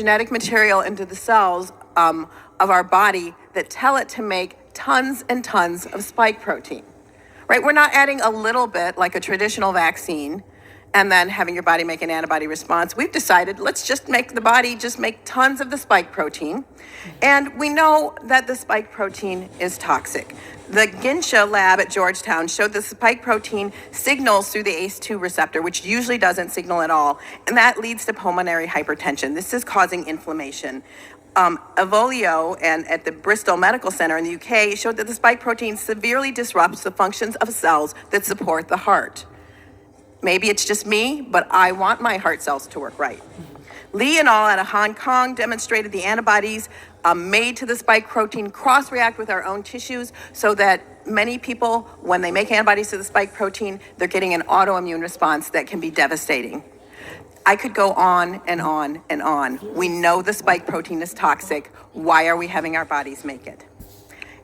genetic material into the cells of our body that tell it to make tons and tons of spike protein, right? We're not adding a little bit like a traditional vaccine and then having your body make an antibody response. We've decided, let's just make the body just make tons of the spike protein. And we know that the spike protein is toxic. The Ginsha lab at Georgetown showed the spike protein signals through the ACE2 receptor, which usually doesn't signal at all, and that leads to pulmonary hypertension. This is causing inflammation. Avolio and at the Bristol Medical Center in the UK showed that the spike protein severely disrupts the functions of cells that support the heart. Maybe it's just me, but I want my heart cells to work right. Lee et al. Out of Hong Kong demonstrated the antibodies made to the spike protein cross-react with our own tissues so that many people, when they make antibodies to the spike protein, they're getting an autoimmune response that can be devastating. I could go on and on and on. We know the spike protein is toxic. Why are we having our bodies make it?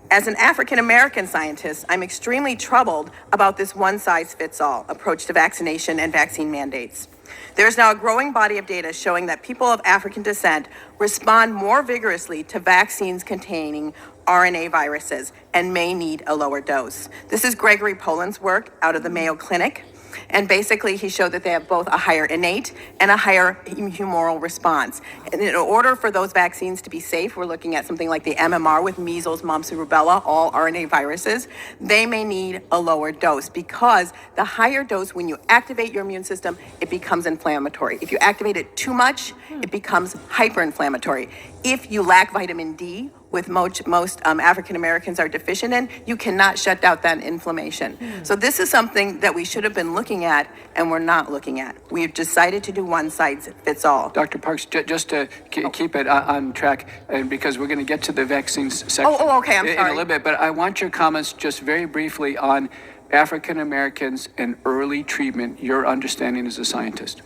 As an African-American scientist, I'm extremely troubled about this one-size-fits-all approach to vaccination and vaccine mandates. There is now a growing body of data showing that people of African descent respond more vigorously to vaccines containing RNA viruses and may need a lower dose. This is Gregory Poland's work out of the Mayo Clinic. And basically, he showed that they have both a higher innate and a higher humoral response. And in order for those vaccines to be safe, we're looking at something like the MMR with measles, mumps, and rubella, all RNA viruses. They may need a lower dose because the higher dose, when you activate your immune system, it becomes inflammatory. If you activate it too much, it becomes hyperinflammatory. If you lack vitamin D, with most African Americans are deficient in, you cannot shut down that inflammation. So this is something that we should have been looking at, and we're not looking at. We've decided to do one size fits all. Dr. Parks, just to keep it on track, and because we're going to get to the vaccines section okay, I'm sorry. in a little bit, but I want your comments just very briefly on African Americans and early treatment, your understanding as a scientist.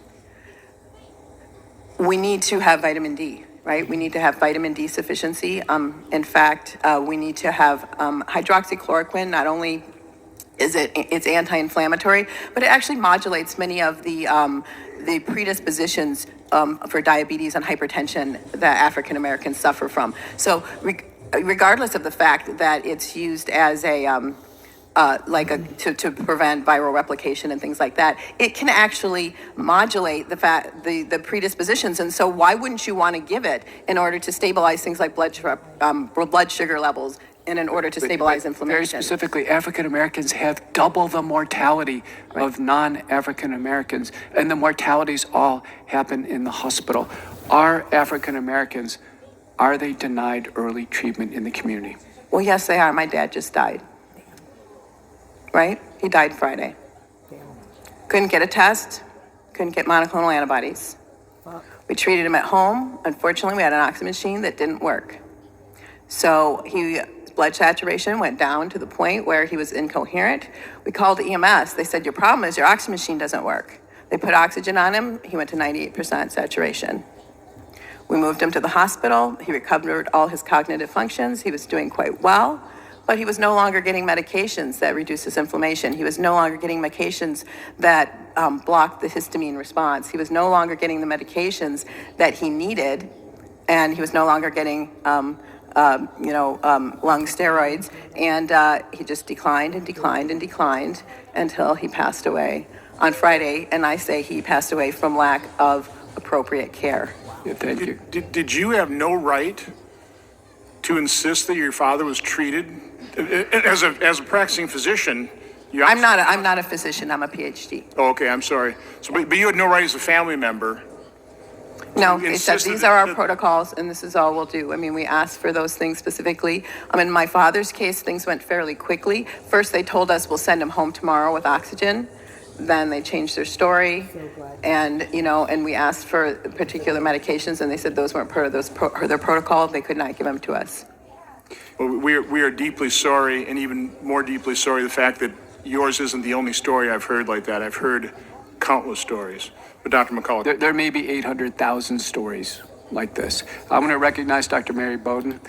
We need to have vitamin D. Right? We need to have vitamin D sufficiency. In fact, we need to have hydroxychloroquine. Not only is it's anti-inflammatory, but it actually modulates many of the predispositions for diabetes and hypertension that African Americans suffer from. So regardless of the fact that it's used as a to prevent viral replication and things like that, it can actually modulate the predispositions. And so why wouldn't you want to give it in order to stabilize things like blood sugar levels and in order to stabilize inflammation? Very specifically, African Americans have double the mortality of non-African Americans, and the mortalities all happen in the hospital. Are African Americans, are they denied early treatment in the community? Well, yes, they are. My dad just died. Right? He died Friday. Couldn't get a test, couldn't get monoclonal antibodies. We treated him at home. Unfortunately, we had an oxygen machine that didn't work. So his blood saturation went down to the point where he was incoherent. We called EMS. They said, your problem is your oxygen machine doesn't work. They put oxygen on him. He went to 98% saturation. We moved him to the hospital. He recovered all his cognitive functions. He was doing quite well. But he was no longer getting medications that reduce his inflammation. He was no longer getting medications that blocked the histamine response. He was no longer getting the medications that he needed, and he was no longer getting, lung steroids. And he just declined and declined and declined until he passed away on Friday. And I say he passed away from lack of appropriate care. Yeah, thank you. Did you have no right to insist that your father was treated as a practicing physician? I'm not a physician. I'm a PhD. Oh, okay, I'm sorry. So, but you had no right as a family member. No, they said these are our protocols, and this is all we'll do. I mean, we asked for those things specifically. In my father's case, things went fairly quickly. First, they told us we'll send him home tomorrow with oxygen. Then they changed their story, and and we asked for particular medications, and they said those weren't part of their protocol. They could not give them to us. Well, we are deeply sorry, and even more deeply sorry the fact that yours isn't the only story I've heard like that. I've heard countless stories. But Dr. McCullough. There may be 800,000 stories like this. I'm going to recognize Dr. Mary Bowden.